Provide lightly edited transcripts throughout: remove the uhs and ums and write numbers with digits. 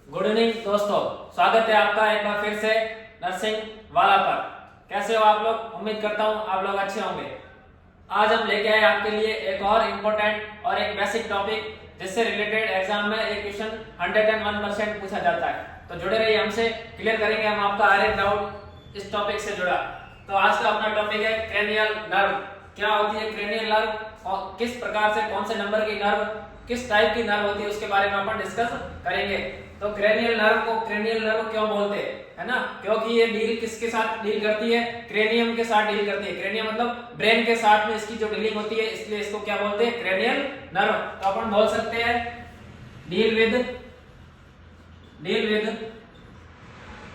Good evening दोस्तों, स्वागत है आपका एक बार फिर से नर्सिंग वाला पर। कैसे हो आप लोग? उम्मीद करता हूँ आप लोग अच्छे होंगे। आज हम लेके आए आपके लिए एक और इम्पोर्टेंट और एक बेसिक टॉपिक जिससे रिलेटेड एग्जाम में एक क्वेश्चन 101% पूछा जाता है। तो जुड़े रहिए हमसे, क्लियर करेंगे हम आपका हर एक डाउट इस टॉपिक से जुड़ा। तो आज का अपना टॉपिक है क्रेनियल नर्व। क्या होती है क्रेनियल नर्व और किस प्रकार से कौन से नंबर की नर्व, किस टाइप की नर्व होती है, उसके बारे में अपन डिस्कस करेंगे। तो क्रेनियल नर्व को क्रेनियल नर्व क्यों बोलते हैं, है ना? क्योंकि ये डील किसके साथ डील करती है? क्रेनियम के साथ डील करती है। क्रेनियम मतलब ब्रेन के साथ में इसकी जो डीलिंग होती है, इसलिए इसको क्या बोलते हैं? Cranial nerve. तो अपन बोल सकते हैं डील विद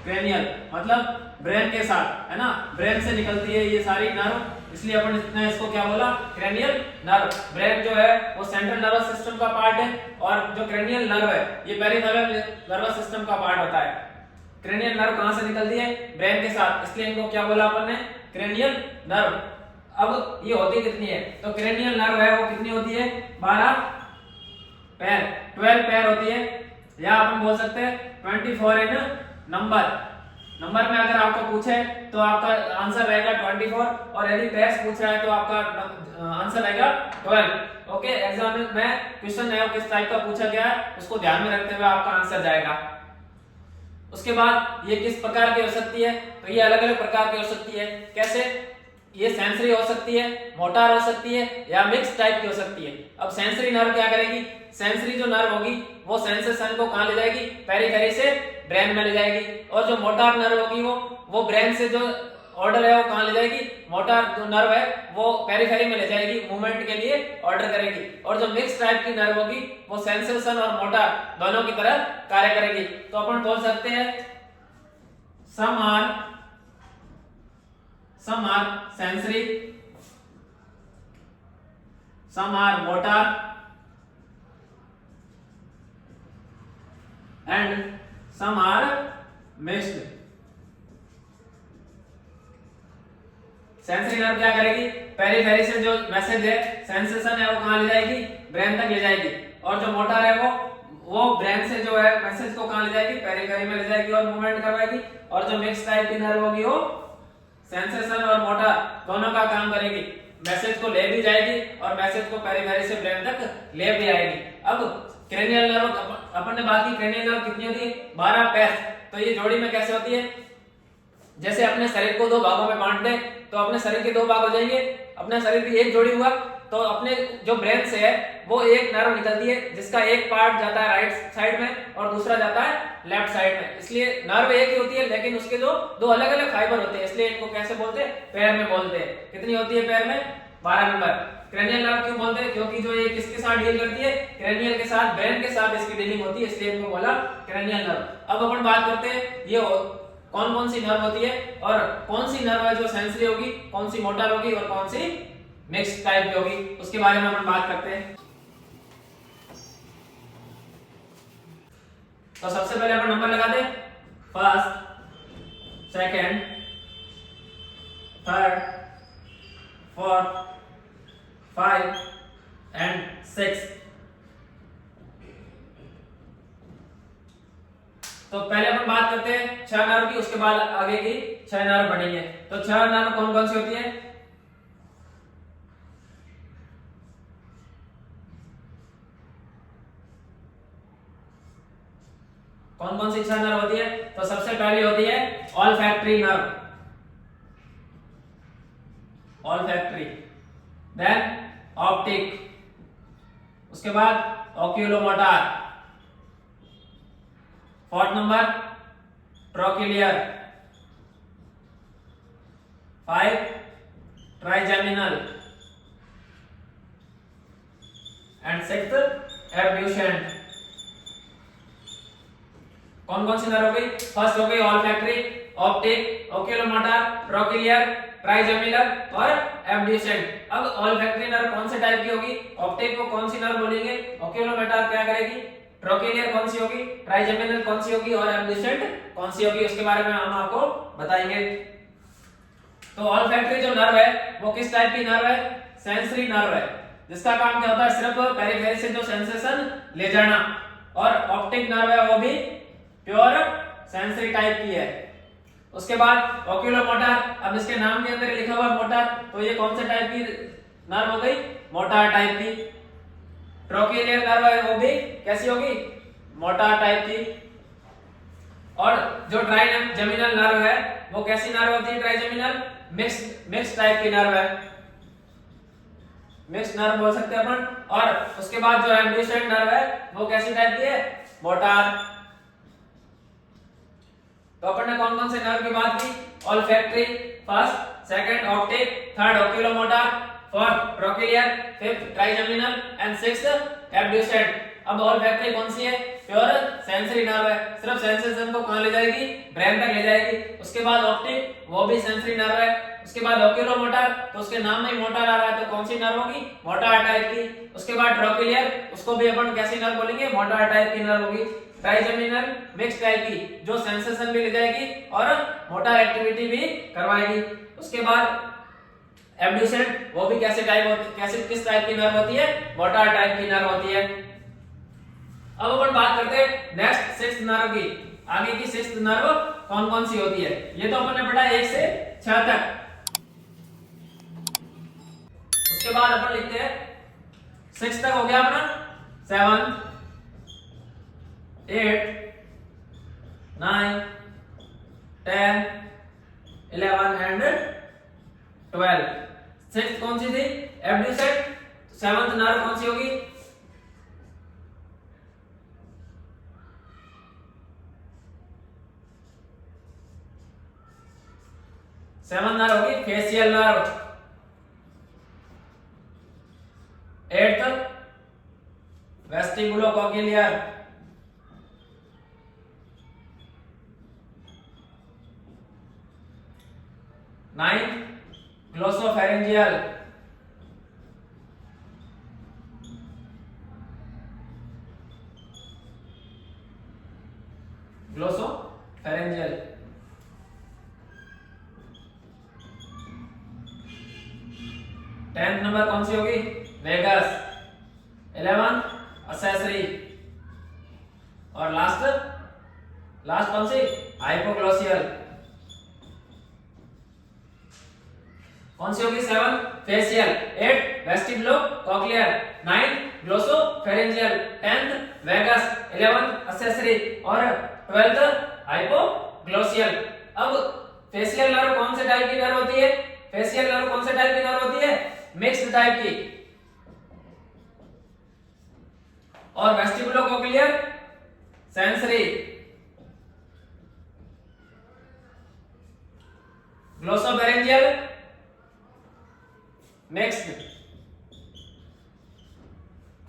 क्रेनियल मतलब ब्रेन के साथ, है ना? ब्रेन से निकलती है ये सारी नर्व, इसलिए अपन ने इसको क्या बोला? Cranial nerve. ब्रेन जो है वो सेंट्रल नर्वस सिस्टम का पार्ट है और जो क्रेनियल नर्व है ये पेरिफेरल नर्वस सिस्टम का पार्ट होता है। क्रेनियल नर्व कहां से निकलती है? ब्रेन के साथ, इसलिए इनको क्या बोला अपन ने? Cranial nerve. अब ये होती कितनी है? तो क्रेनियल नर्व है वो कितनी होती है? 12 पैर, 12 पैर होती है, या अपन बोल सकते हैं 24 इन नंबर में अगर आपको पूछे तो आपका आंसर रहेगा 24 और यदि पैर्स पूछ रहा है तो आपका आंसर रहेगा 12। ओके, एग्जाम में क्वेश्चन है किस टाइप का पूछा गया है उसको ध्यान में रखते हुए आपका आंसर जाएगा। उसके बाद ये किस प्रकार की हो सकती है? तो ये अलग अलग प्रकार की हो सकती है। कैसे? ये सेंसरी हो सकती है, मोटार हो सकती है, या मिक्स टाइप की हो सकती है। अब सेंसरी नर्व क्या करेगी? सेंसरी जो नर्व होगी वो सेंसेशन को कहां ले जाएगी? पेरिफेरी से ब्रेन में ले जाएगी। और जो मोटार नर्व होगी वो ब्रेन से जो ऑर्डर है वो कहां ले जाएगी? मोटार जो नर्व है वो पेरिफेरी में ले जाएगी, मूवमेंट के लिए ऑर्डर करेगी। और जो मिक्स टाइप की नर्व होगी वो सेंसेशन और मोटार दोनों की तरह कार्य करेगी। तो अपन बोल सकते हैं some are sensory, some are motor and some are mixed। Sensory nerve क्या करेगी? पेरिफेरी से जो मैसेज है, सेंसेशन है, वो कहां ले जाएगी? ब्रेन तक ले जाएगी। और जो मोटर है वो ब्रेन से जो है मैसेज को कहां ले जाएगी? पेरिफेरी में ले जाएगी और मूवमेंट करवाएगी। और जो मिक्स टाइप की नर्व होगी वो सेंसेशन और मोटर दोनों का काम करेगी, मैसेज को ले भी जाएगी और मैसेज को पेरिफेरी से ब्रेन तक ले भी आएगी। अब क्रेनियल नर्व अपन ने बात की, क्रेनियल नर्व कितनी होती है? 12 पैर। तो ये जोड़ी में कैसे होती है? जैसे अपने शरीर को दो भागों में बांट दें तो अपने शरीर के दो भाग हो जाएंगे। अपने शरीर की एक जोड़ी हुआ तो अपने जो ब्रेन से है वो एक नर्व निकलती है जिसका एक पार्ट जाता है राइट साइड में और दूसरा जाता है लेफ्ट साइड में। इसलिए नर्व एक ही होती है लेकिन उसके जो दो अलग अलग फाइबर होते हैं, इसलिए इनको कैसे बोलते हैं? पैर में बोलते हैं। कितनी होती है पैर में? 12 नंबर। क्रेनियल नर्व क्यों बोलते हैं? क्योंकि जो ये किसके साथ डील करती है? क्रेनियल के साथ, ब्रेन के साथ इसकी डीलिंग होती है, इसलिए इनको बोला क्रेनियल नर्व। अब अपन बात करते हैं ये कौन कौन सी नर्व होती है और कौन सी नर्व है जो सेंसरी होगी, कौन सी मोटर होगी और कौन सी मिक्स टाइप की होगी, उसके बारे में अपन बात करते हैं। तो सबसे पहले अपन नंबर लगा दें, first, second, third, fourth, 5 and 6। तो पहले अपन बात करते हैं 6 नर्व की, उसके बाद आगे की 6 नर्व बढ़ेंगे। तो 6 नर्व कौन कौन सी होती है? कौन कौन सी 6 नर्व होती है? तो सबसे पहली होती है olfactory nerve, olfactory, then optic, उसके बाद oculomotor, fourth number trochlear, 5 trigeminal and 6th abducent. कौन कौन सी नर्व हो गई? फर्स्ट हो गई olfactory, optic, oculomotor, trochlear, trigeminal और एब्ड्यूसेंट। अब ऑल्फैक्टरी नर्व कौन से टाइप की होगी? ऑप्टिक को कौन सी नर्व बोलेंगे? ओक्यूलोमोटर क्या करेगी? ट्रोक्लियर कौन सी होगी? ट्राइजेमिनल कौन सी होगी? और एब्ड्यूसेंट कौन सी होगी? उसके बारे में हम आपको बताएंगे। तो ऑल्फैक्टरी जो नर्व है वो किस टाइप की नर्व है? सेंसरी नर्व है, जिसका काम क्या होता है? सिर्फ पेरिफेरी से जो सेंसेशन ले जाना। और ऑप्टिक नर्व है वो भी प्योर सेंसरी टाइप की है। उसके बाद ओक्यूलोमोटर, अब इसके नाम के अंदर लिखा हुआ मोटर, तो ये कौन से टाइप की नर्व हो गई? मोटर टाइप की। ट्रोकिलियर नर्व है वो भी कैसी होगी? मोटर टाइप की। और जो ट्राइजेमिनल नर्व है वो कैसी नर्व होती है? ट्राइजेमिनल मिक्स टाइप की नर्व है, मिक्स नर्व बोल सकते हैं अपन। और उसके बाद जो एब्ड्यूसेंट नर्व है वो कैसी टाइप की है? मोटर। तो अपन ने कौन कौन से नर्व की बात की? Olfactory first, second optic, third oculomotor, fourth trochlear, fifth trigeminal and sixth abducent. अब ऑल्फैक्टरी कौन सी है? प्योर सेंसरी नर्व है, सिर्फ सेंसेशन को कहां ले जाएगी? ब्रेन तक ले जाएगी। उसके बाद ऑप्टिक, वो भी सेंसरी नर्व है। उसके बाद ओक्यूलोमोटर, तो उसके नाम में ही मोटर आ रहा है, तो कौन सी नर्व होगी? मोटर टाइप की। उसके बाद ट्रोकिलियर, उसको भी अपन कैसी नर्व बोलेंगे? मोटर टाइप की नर्व होगी। ट्राइजेमिनल मिक्स टाइप की, जो सेंसेशन भी ले जाएगी और मोटर एक्टिविटी भी करवाएगी। उसके बाद एब्ड्यूसेंट, वो भी कैसे टाइप होती, कैसे किस टाइप की नर्व होती है? मोटर टाइप की नर्व होती है। अब अपन बात करते हैं नेक्स्ट सिक्स्थ नर्व की। आगे की सिक्स्थ नर्व कौन कौन सी होती है? ये तो अपन ने पढ़ा 1 से 6 तक। उसके बाद अपन लिखते हैं 6 तक हो गया अपना, 7 8 9 10 11 एंड 12। सिक्स्थ कौन सी थी? एब्ड्यूसेंट। सेवंथ नर्व कौन सी होगी? सेवंथ नर्व होगी facial nerve. Eighth vestibulocochlear. Ninth glossopharyngeal. Glossopharyngeal. 10th number कौन सी होगी? वेगस। 11th accessory. और लास्ट कौन सी? हाइपोग्लोसियल। कौन सी होगी? 7 facial, 8 vestibulocochlear, 9 glossopharyngeal, 10th vagus, 11th accessory और 12th हाइपोग्लोसियल। अब फेशियल नर्व कौन से टाइप की नर्व होती है? फेशियल नर्व कौन से टाइप की नर्व होती है? मिक्स्ड टाइप की। और vestibulocochlear sensory. Glossopharyngeal mixed.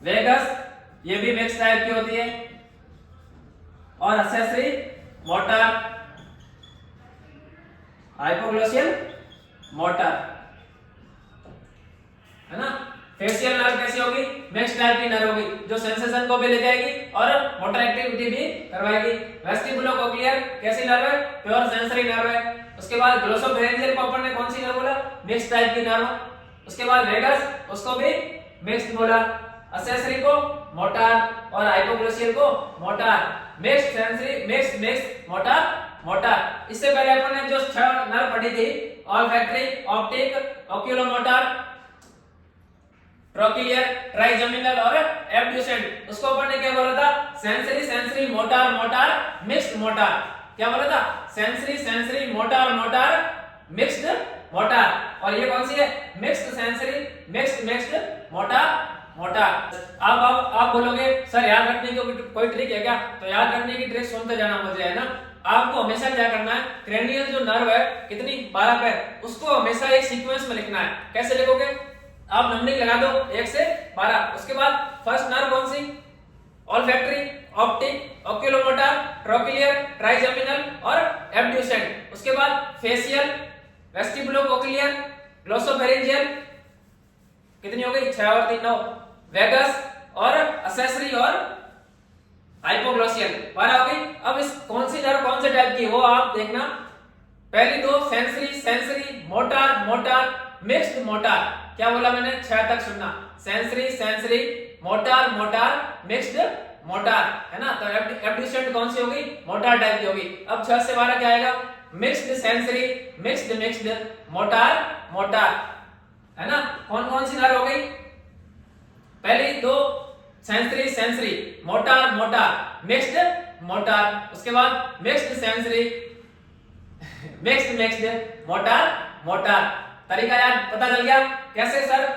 Vagus ये भी मिक्स टाइप की होती है। और असेसरी मोटर। हाइपोग्लोसियल मोटर, है ना। फेशियल नर्व कैसी होगी? मिक्स टाइप की नर्व होगी, जो सेंसेशन को भी ले जाएगी और मोटर एक्टिविटी भी करवाएगी। वेस्टिबुलोकोक्लियर कैसी नर्व है? प्योर सेंसरी नर्व है। उसके बाद ग्लोसोफेरेंजियल को अपन ने कौन सी नर्व बोला? मिक्स टाइप की नर्व। उसके बाद वेगस, उसको भी मिक्स्ड बोला। असेसरी को मोटर और हाइपोग्लोसियल को motor. Mixed sensory, mixed motor. इससे पहले अपन ने जो 6 नर्व पढ़ी थी, ऑल्फैक्टरी, ऑप्टिक, ओक्यूलोमोटर, ट्रोकिलियर, ट्राइजेमिनल और एब्ड्यूसेंट, उसको अपन ने क्या बोला था? Sensory motor mixed motor. क्या बोला था? Sensory motor mixed motor. और ये कौन सी है? Mixed sensory mixed motor. अब आप बोलोगे सर याद रखने की कोई ट्रिक है क्या? तो याद रखने की ट्रिक सुनते जाना मुझे, है ना। आपको हमेशा क्या करना है? क्रेनियल जो नर्व है कितनी 12 पैर, उसको हमेशा एक सीक्वेंस में लिखना है। कैसे लिखोगे? आप नंबरिंग लगा दो 1 से 12। उसके बाद फर्स्ट नर्व कौन सी? ऑल्फैक्टरी, ऑप्टिक, ओक्यूलोमोटर, ट्रोकिलियर, ट्राइजेमिनल और एब्ड्यूसेंट। उसके बाद फेशियल, वेस्टिबुलोकोक्लियर, ग्लोसोफेरेंजियल, कितनी हो गई? 6 और 3 9। वेगस और असेसरी और हाइपोग्लोसियल 12 हो गई। अब इस कौन सी नर्व कौन से टाइप की वो आप देखना। पहली दो सेंसरी मोटर मिक्स्ड मोटर। क्या बोला मैंने? 6 तक सुनना। सेंसरी मोटर मिक्स्ड मोटार, है ना। तो एब्ड्यूसेंट कौन सी होगी, मोटार टाइप की होगी। अब 6 से 12 क्या आएगा, mixed sensory, mixed motor motor, है ना। कौन कौन सी नर्व हो गई, पहली दो sensory motor motor, mixed motor, उसके बाद mixed sensory mixed motor motor. तरीका यार पता चल गया कैसे सर,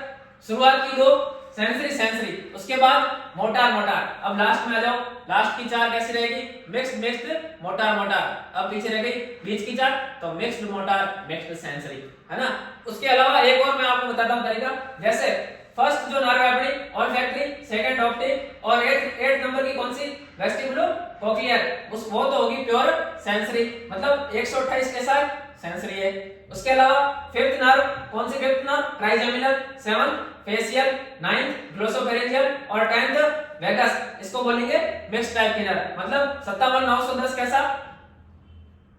शुरुआत की दो सेंसरी, उसके बाद मोटार मोटार, अब लास्ट में आ जाओ, लास्ट की 4 कैसी रहेगी, मिक्स्ड मोटार मोटार। अब पीछे रह गई बीच की 4, तो मिक्स्ड मोटार मिक्स्ड सेंसरी, है ना। उसके अलावा एक और मैं आपको बताता हूं तरीका, जैसे फर्स्ट जो नर्व है अपनी ऑल्फैक्टरी, सेकंड ऑप्टिक, और 8 नंबर की कौन सी, वेस्टिबुलो कोक्लियर, उस वो तो होगी प्योर सेंसरी, मतलब 128 के साथ सेंसरी है। उसके अलावा फिफ्थ नर्व कौन सी, fifth nerve trigeminal, 7th facial, 9th glossopharyngeal और 10th वेगस, इसको बोलेंगे मिक्स टाइप की नर्व, मतलब 57 910 कैसा,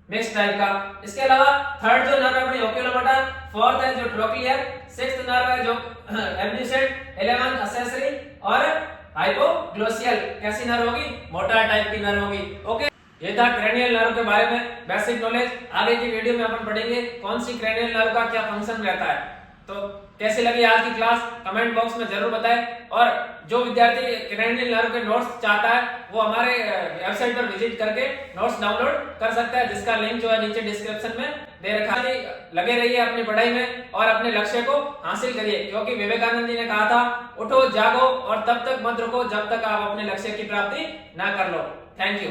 मिक्स टाइप का। इसके अलावा थर्ड जो नर्व है अपनी ओक्यूलोमोटर, फोर्थ है जो ट्रोक्लियर, सिक्स्थ नर्व है जो एब्ड्यूसेंट, 11th एक्सेसरी और हाइपोग्लोसियल, कैसी नर्व होगी, मोटार टाइप की नर्व होगी। ओके, ये था क्रेनियल नर्व के बारे में बेसिक नॉलेज। आगे की वीडियो में अपन पढ़ेंगे कौन सी क्रेनियल नर्व का क्या फंक्शन रहता है। तो कैसी लगी आज की क्लास, कमेंट बॉक्स में जरूर बताएं, और जो विद्यार्थी क्रेनियल नर्व के नोट्स चाहता है वो हमारे वेबसाइट पर विजिट करके नोट्स डाउनलोड कर सकता है, जिसका लिंक जो है नीचे डिस्क्रिप्शन में दे रखा है। लगे रहिए अपनी पढ़ाई में और अपने लक्ष्य को हासिल करिए, क्योंकि विवेकानंद जी ने कहा था उठो जागो और तब तक मत रुको जब तक आप अपने लक्ष्य की प्राप्ति ना कर लो। Thank you.